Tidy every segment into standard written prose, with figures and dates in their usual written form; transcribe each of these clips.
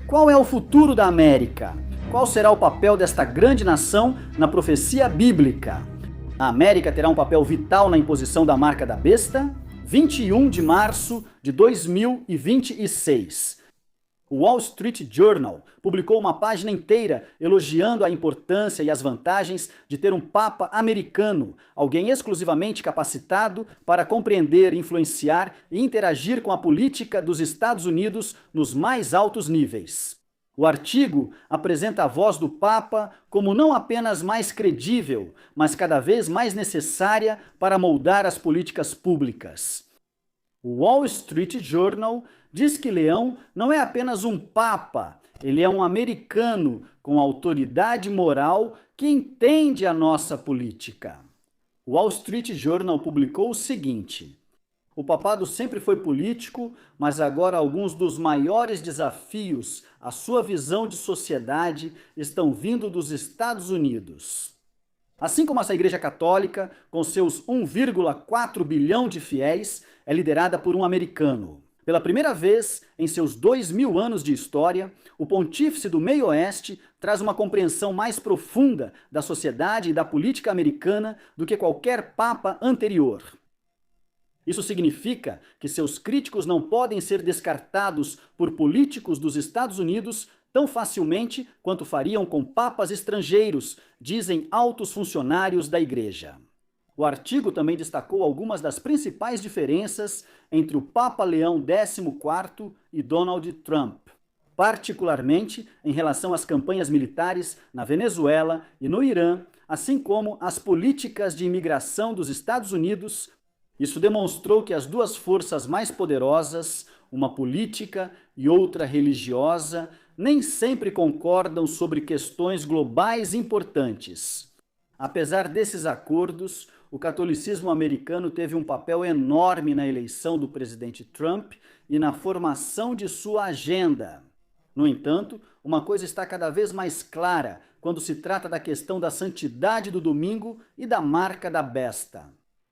Qual é o futuro da América? Qual será o papel desta grande nação na profecia bíblica? A América terá um papel vital na imposição da marca da besta? 21 de março de 2026. O Wall Street Journal publicou uma página inteira elogiando a importância e as vantagens de ter um Papa americano, alguém exclusivamente capacitado para compreender, influenciar e interagir com a política dos Estados Unidos nos mais altos níveis. O artigo apresenta a voz do Papa como não apenas mais credível, mas cada vez mais necessária para moldar as políticas públicas. O Wall Street Journal diz que Leão não é apenas um papa, ele é um americano com autoridade moral que entende a nossa política. O Wall Street Journal publicou o seguinte: o papado sempre foi político, mas agora alguns dos maiores desafios à sua visão de sociedade estão vindo dos Estados Unidos. Assim como essa Igreja Católica, com seus 1,4 bilhão de fiéis, é liderada por um americano. Pela primeira vez em seus 2000 anos de história, o pontífice do Meio Oeste traz uma compreensão mais profunda da sociedade e da política americana do que qualquer papa anterior. Isso significa que seus críticos não podem ser descartados por políticos dos Estados Unidos tão facilmente quanto fariam com papas estrangeiros, dizem altos funcionários da Igreja. O artigo também destacou algumas das principais diferenças entre o Papa Leão XIV e Donald Trump, particularmente em relação às campanhas militares na Venezuela e no Irã, assim como as políticas de imigração dos Estados Unidos. Isso demonstrou que as duas forças mais poderosas, uma política e outra religiosa, nem sempre concordam sobre questões globais importantes. Apesar desses acordos, o catolicismo americano teve um papel enorme na eleição do presidente Trump e na formação de sua agenda. No entanto, uma coisa está cada vez mais clara quando se trata da questão da santidade do domingo e da marca da besta.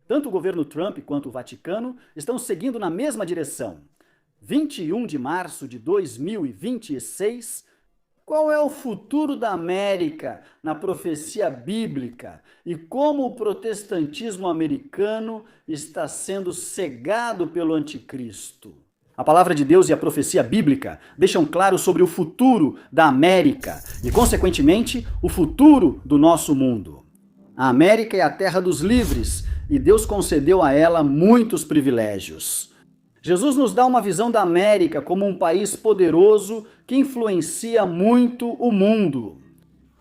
Tanto o governo Trump quanto o Vaticano estão seguindo na mesma direção. 21 de março de 2026, qual é o futuro da América na profecia bíblica e como o protestantismo americano está sendo cegado pelo anticristo? A palavra de Deus e a profecia bíblica deixam claro sobre o futuro da América e, consequentemente, o futuro do nosso mundo. A América é a terra dos livres e Deus concedeu a ela muitos privilégios. Jesus nos dá uma visão da América como um país poderoso que influencia muito o mundo.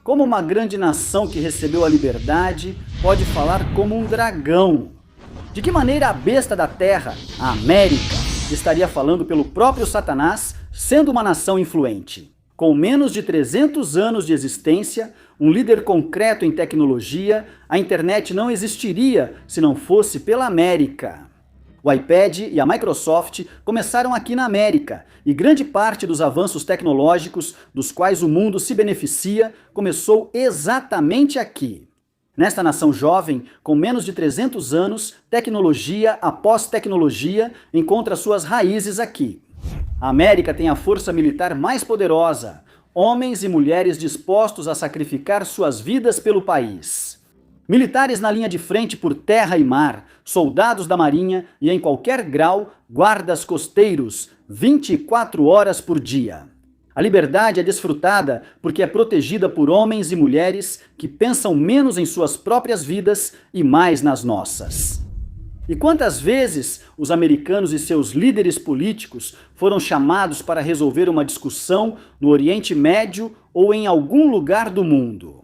Como uma grande nação que recebeu a liberdade, pode falar como um dragão. De que maneira a besta da terra, a América, estaria falando pelo próprio Satanás, sendo uma nação influente? Com menos de 300 anos de existência, um líder concreto em tecnologia, a internet não existiria se não fosse pela América. O iPad e a Microsoft começaram aqui na América, e grande parte dos avanços tecnológicos dos quais o mundo se beneficia começou exatamente aqui. Nesta nação jovem, com menos de 300 anos, tecnologia após tecnologia encontra suas raízes aqui. A América tem a força militar mais poderosa, homens e mulheres dispostos a sacrificar suas vidas pelo país. Militares na linha de frente por terra e mar, soldados da marinha e em qualquer grau, guardas costeiros, 24 horas por dia. A liberdade é desfrutada porque é protegida por homens e mulheres que pensam menos em suas próprias vidas e mais nas nossas. E quantas vezes os americanos e seus líderes políticos foram chamados para resolver uma discussão no Oriente Médio ou em algum lugar do mundo?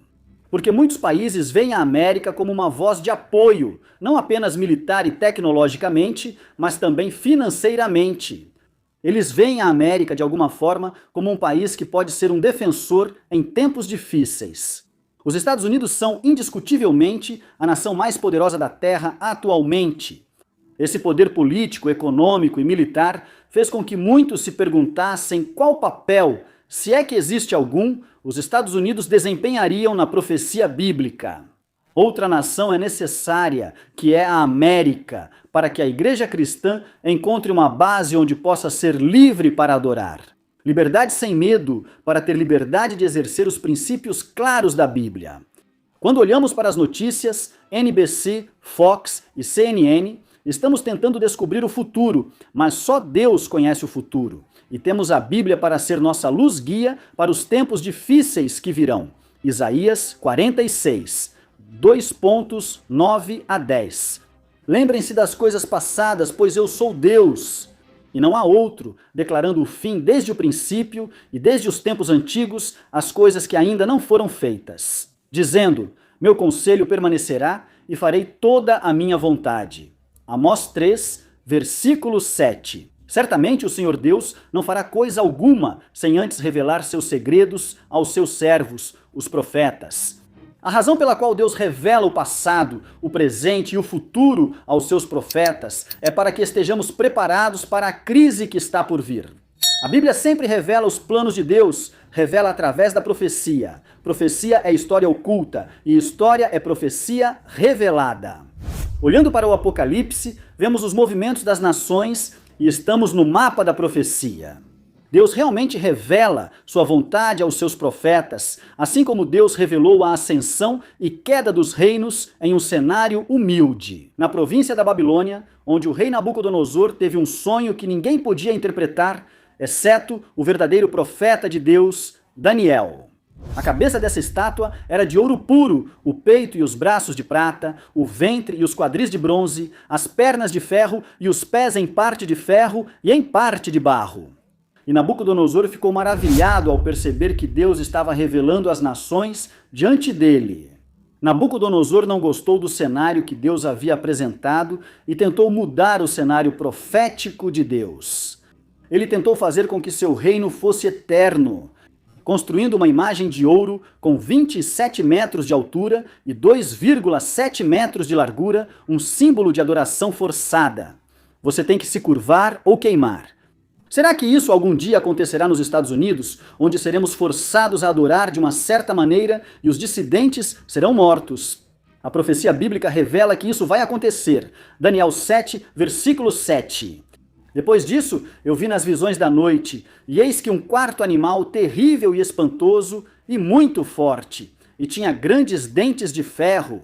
Porque muitos países veem a América como uma voz de apoio, não apenas militar e tecnologicamente, mas também financeiramente. Eles veem a América, de alguma forma, como um país que pode ser um defensor em tempos difíceis. Os Estados Unidos são, indiscutivelmente, a nação mais poderosa da Terra atualmente. Esse poder político, econômico e militar fez com que muitos se perguntassem qual papel, se é que existe algum, os Estados Unidos desempenhariam na profecia bíblica. Outra nação é necessária, que é a América, para que a igreja cristã encontre uma base onde possa ser livre para adorar. Liberdade sem medo para ter liberdade de exercer os princípios claros da Bíblia. Quando olhamos para as notícias, NBC, Fox e CNN, estamos tentando descobrir o futuro, mas só Deus conhece o futuro. E temos a Bíblia para ser nossa luz-guia para os tempos difíceis que virão. Isaías 46, 9 a 10. Lembrem-se das coisas passadas, pois eu sou Deus, e não há outro, declarando o fim desde o princípio e desde os tempos antigos as coisas que ainda não foram feitas, dizendo: meu conselho permanecerá e farei toda a minha vontade. Amós 3, versículo 7. Certamente o Senhor Deus não fará coisa alguma sem antes revelar seus segredos aos seus servos, os profetas. A razão pela qual Deus revela o passado, o presente e o futuro aos seus profetas é para que estejamos preparados para a crise que está por vir. A Bíblia sempre revela os planos de Deus, revela através da profecia. Profecia é história oculta e história é profecia revelada. Olhando para o Apocalipse, vemos os movimentos das nações e estamos no mapa da profecia. Deus realmente revela sua vontade aos seus profetas, assim como Deus revelou a ascensão e queda dos reinos em um cenário humilde. Na província da Babilônia, onde o rei Nabucodonosor teve um sonho que ninguém podia interpretar, exceto o verdadeiro profeta de Deus, Daniel. A cabeça dessa estátua era de ouro puro, o peito e os braços de prata, o ventre e os quadris de bronze, as pernas de ferro e os pés em parte de ferro e em parte de barro. E Nabucodonosor ficou maravilhado ao perceber que Deus estava revelando as nações diante dele. Nabucodonosor não gostou do cenário que Deus havia apresentado e tentou mudar o cenário profético de Deus. Ele tentou fazer com que seu reino fosse eterno, construindo uma imagem de ouro com 27 metros de altura e 2,7 metros de largura, um símbolo de adoração forçada. Você tem que se curvar ou queimar. Será que isso algum dia acontecerá nos Estados Unidos, onde seremos forçados a adorar de uma certa maneira e os dissidentes serão mortos? A profecia bíblica revela que isso vai acontecer. Daniel 7, versículo 7. Depois disso, eu vi nas visões da noite, e eis que um quarto animal terrível e espantoso e muito forte, e tinha grandes dentes de ferro.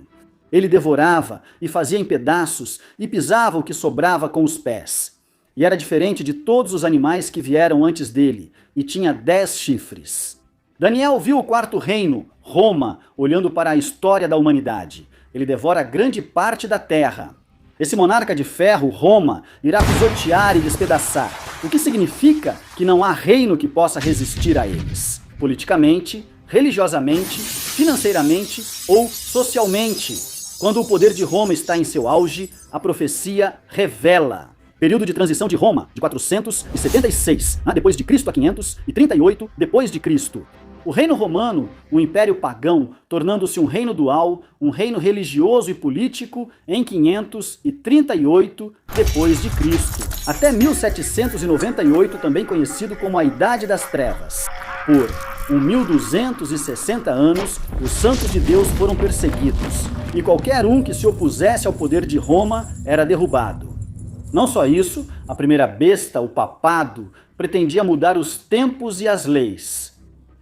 Ele devorava e fazia em pedaços e pisava o que sobrava com os pés. E era diferente de todos os animais que vieram antes dele, e tinha 10 chifres. Daniel viu o quarto reino, Roma, olhando para a história da humanidade. Ele devora grande parte da terra. Esse monarca de ferro, Roma, irá pisotear e despedaçar, o que significa que não há reino que possa resistir a eles, politicamente, religiosamente, financeiramente ou socialmente. Quando o poder de Roma está em seu auge, a profecia revela. Período de transição de Roma, de 476 depois de Cristo a 538 depois de Cristo. O reino romano, o império pagão, tornando-se um reino dual, um reino religioso e político em 538 depois de Cristo. Até 1798, também conhecido como a Idade das Trevas. Por 1260 anos, os santos de Deus foram perseguidos, e qualquer um que se opusesse ao poder de Roma era derrubado. Não só isso, a primeira besta, o papado, pretendia mudar os tempos e as leis.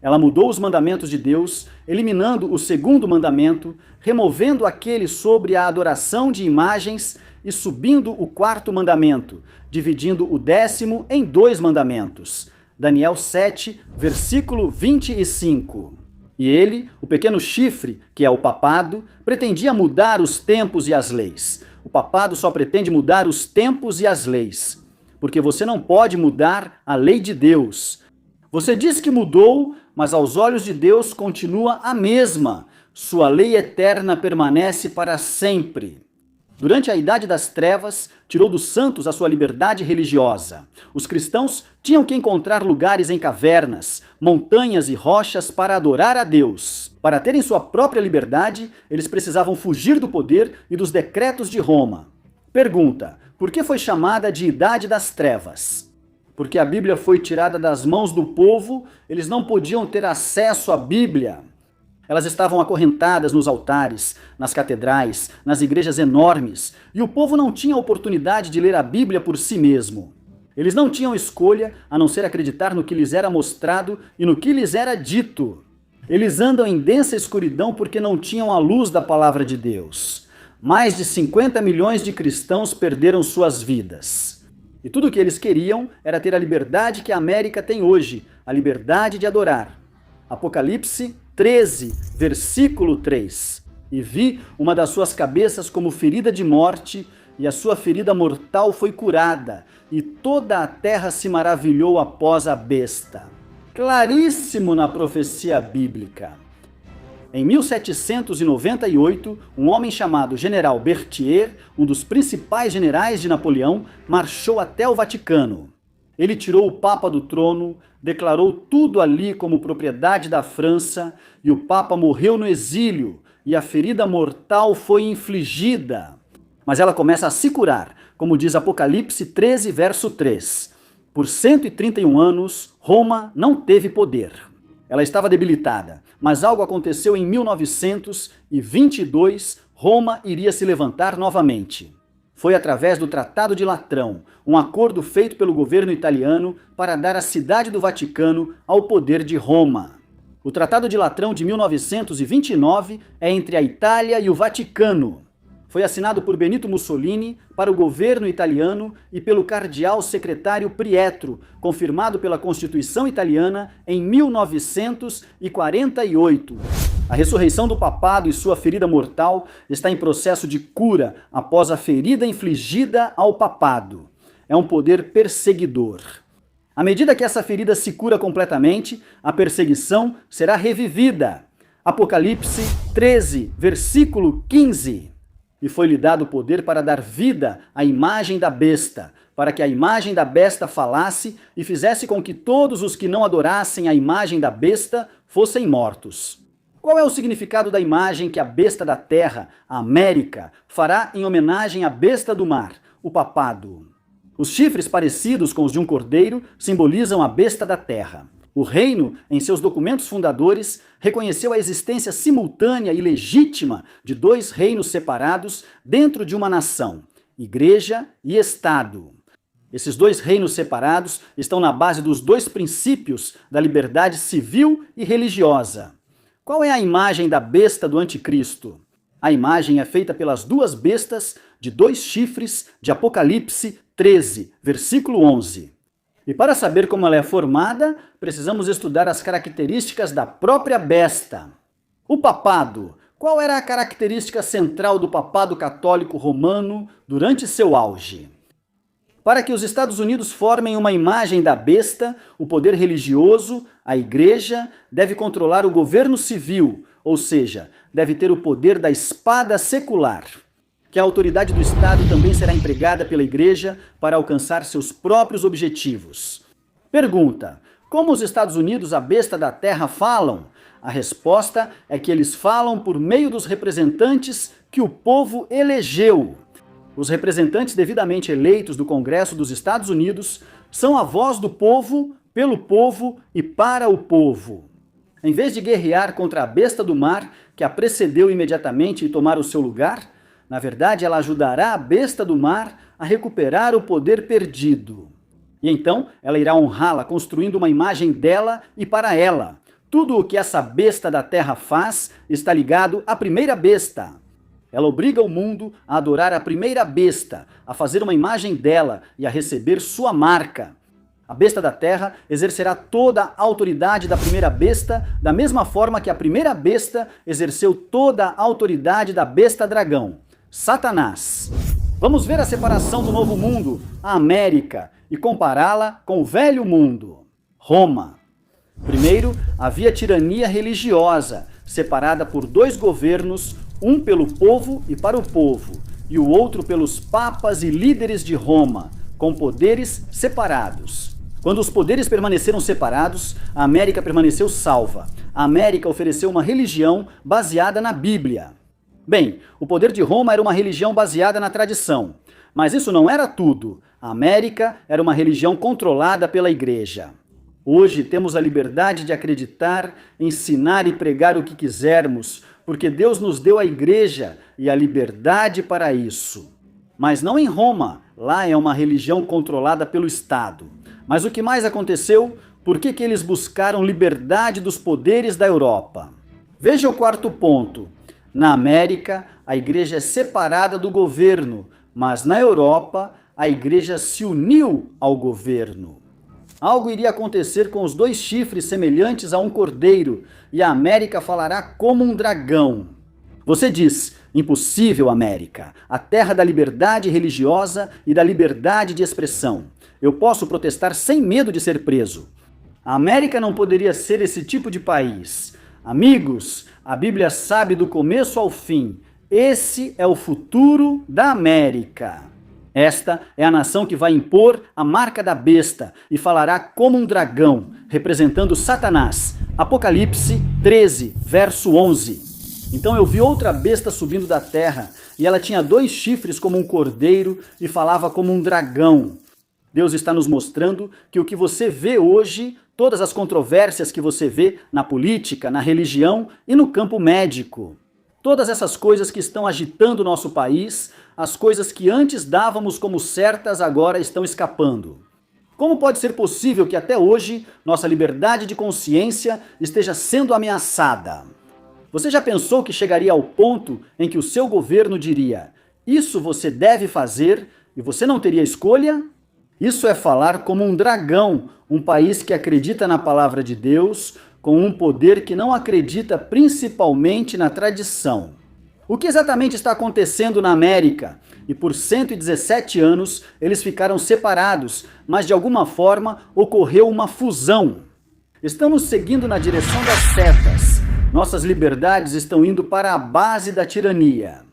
Ela mudou os mandamentos de Deus, eliminando o segundo mandamento, removendo aquele sobre a adoração de imagens e subindo o quarto mandamento, dividindo o 10º em 2 mandamentos. Daniel 7, versículo 25. E ele, o pequeno chifre, que é o papado, pretendia mudar os tempos e as leis. O papado só pretende mudar os tempos e as leis, porque você não pode mudar a lei de Deus. Você diz que mudou, mas aos olhos de Deus continua a mesma. Sua lei eterna permanece para sempre. Durante a Idade das Trevas, tirou dos santos a sua liberdade religiosa. Os cristãos tinham que encontrar lugares em cavernas, montanhas e rochas para adorar a Deus. Para terem sua própria liberdade, eles precisavam fugir do poder e dos decretos de Roma. Pergunta: por que foi chamada de Idade das Trevas? Porque a Bíblia foi tirada das mãos do povo, eles não podiam ter acesso à Bíblia. Elas estavam acorrentadas nos altares, nas catedrais, nas igrejas enormes, e o povo não tinha oportunidade de ler a Bíblia por si mesmo. Eles não tinham escolha a não ser acreditar no que lhes era mostrado e no que lhes era dito. Eles andam em densa escuridão porque não tinham a luz da palavra de Deus. Mais de 50 milhões de cristãos perderam suas vidas. E tudo o que eles queriam era ter a liberdade que a América tem hoje, a liberdade de adorar. Apocalipse 13, versículo 3. E vi uma das suas cabeças como ferida de morte, e a sua ferida mortal foi curada, e toda a terra se maravilhou após a besta. Claríssimo na profecia bíblica. Em 1798, um homem chamado General Berthier, um dos principais generais de Napoleão, marchou até o Vaticano. Ele tirou o Papa do trono, declarou tudo ali como propriedade da França, e o Papa morreu no exílio, e a ferida mortal foi infligida. Mas ela começa a se curar, como diz Apocalipse 13, verso 3. Por 131 anos, Roma não teve poder. Ela estava debilitada, mas algo aconteceu em 1922, Roma iria se levantar novamente. Foi através do Tratado de Latrão, um acordo feito pelo governo italiano para dar a cidade do Vaticano ao poder de Roma. O Tratado de Latrão de 1929 é entre a Itália e o Vaticano. Foi assinado por Benito Mussolini para o governo italiano e pelo cardeal secretário Prietro, confirmado pela Constituição italiana em 1948. A ressurreição do papado e sua ferida mortal está em processo de cura após a ferida infligida ao papado. É um poder perseguidor. À medida que essa ferida se cura completamente, a perseguição será revivida. Apocalipse 13, versículo 15. E foi-lhe dado o poder para dar vida à imagem da besta, para que a imagem da besta falasse e fizesse com que todos os que não adorassem a imagem da besta fossem mortos. Qual é o significado da imagem que a besta da terra, a América, fará em homenagem à besta do mar, o papado? Os chifres parecidos com os de um cordeiro simbolizam a besta da terra. O reino, em seus documentos fundadores, reconheceu a existência simultânea e legítima de dois reinos separados dentro de uma nação, Igreja e Estado. Esses dois reinos separados estão na base dos dois princípios da liberdade civil e religiosa. Qual é a imagem da besta do anticristo? A imagem é feita pelas duas bestas de dois chifres de Apocalipse 13, versículo 11. E para saber como ela é formada, precisamos estudar as características da própria besta. O papado. Qual era a característica central do papado católico romano durante seu auge? Para que os Estados Unidos formem uma imagem da besta, o poder religioso, a igreja, deve controlar o governo civil, ou seja, deve ter o poder da espada secular. Que a autoridade do Estado também será empregada pela igreja para alcançar seus próprios objetivos. Pergunta: como os Estados Unidos, a besta da terra, falam? A resposta é que eles falam por meio dos representantes que o povo elegeu. Os representantes devidamente eleitos do Congresso dos Estados Unidos são a voz do povo, pelo povo e para o povo. Em vez de guerrear contra a besta do mar, que a precedeu imediatamente e tomar o seu lugar, na verdade, ela ajudará a besta do mar a recuperar o poder perdido. E então, ela irá honrá-la, construindo uma imagem dela e para ela. Tudo o que essa besta da terra faz está ligado à primeira besta. Ela obriga o mundo a adorar a primeira besta, a fazer uma imagem dela e a receber sua marca. A besta da terra exercerá toda a autoridade da primeira besta, da mesma forma que a primeira besta exerceu toda a autoridade da besta dragão, Satanás. Vamos ver a separação do novo mundo, a América, e compará-la com o velho mundo, Roma. Primeiro, havia tirania religiosa, separada por dois governos, um pelo povo e para o povo, e o outro pelos papas e líderes de Roma, com poderes separados. Quando os poderes permaneceram separados, a América permaneceu salva. A América ofereceu uma religião baseada na Bíblia. Bem, o poder de Roma era uma religião baseada na tradição, mas isso não era tudo. A América era uma religião controlada pela igreja. Hoje temos a liberdade de acreditar, ensinar e pregar o que quisermos, porque Deus nos deu a igreja e a liberdade para isso. Mas não em Roma, Lá é uma religião controlada pelo Estado. Mas o que mais aconteceu? Por que eles buscaram liberdade dos poderes da Europa? Veja o quarto ponto. Na América, a igreja é separada do governo, mas na Europa, a igreja se uniu ao governo. Algo iria acontecer com os 2 chifres semelhantes a um cordeiro, e a América falará como um dragão. Você diz, impossível, América, a terra da liberdade religiosa e da liberdade de expressão. Eu posso protestar sem medo de ser preso. A América não poderia ser esse tipo de país. Amigos, a Bíblia sabe do começo ao fim. Esse é o futuro da América. Esta é a nação que vai impor a marca da besta e falará como um dragão, representando Satanás. Apocalipse 13, verso 11. Então eu vi outra besta subindo da terra, e ela tinha 2 chifres como um cordeiro e falava como um dragão. Deus está nos mostrando que o que você vê hoje, todas as controvérsias que você vê na política, na religião e no campo médico, todas essas coisas que estão agitando o nosso país, as coisas que antes dávamos como certas agora estão escapando. Como pode ser possível que até hoje nossa liberdade de consciência esteja sendo ameaçada? Você já pensou que chegaria ao ponto em que o seu governo diria: isso você deve fazer e você não teria escolha? Isso é falar como um dragão, um país que acredita na palavra de Deus, com um poder que não acredita principalmente na tradição. O que exatamente está acontecendo na América? E por 117 anos eles ficaram separados, mas de alguma forma ocorreu uma fusão. Estamos seguindo na direção das setas. Nossas liberdades estão indo para a base da tirania.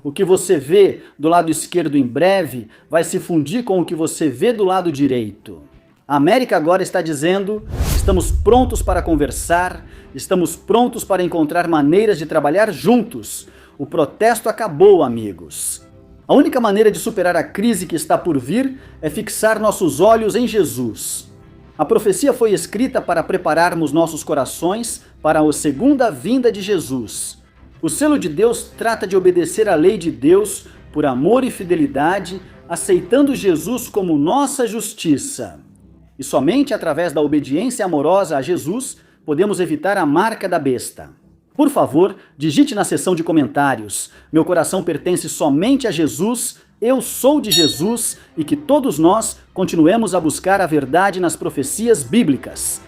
O que você vê do lado esquerdo em breve vai se fundir com o que você vê do lado direito. A América agora está dizendo: estamos prontos para conversar, estamos prontos para encontrar maneiras de trabalhar juntos. O protesto acabou, amigos. A única maneira de superar a crise que está por vir é fixar nossos olhos em Jesus. A profecia foi escrita para prepararmos nossos corações para a segunda vinda de Jesus. O selo de Deus trata de obedecer à lei de Deus por amor e fidelidade, aceitando Jesus como nossa justiça. E somente através da obediência amorosa a Jesus podemos evitar a marca da besta. Por favor, digite na seção de comentários: meu coração pertence somente a Jesus, eu sou de Jesus, e que todos nós continuemos a buscar a verdade nas profecias bíblicas.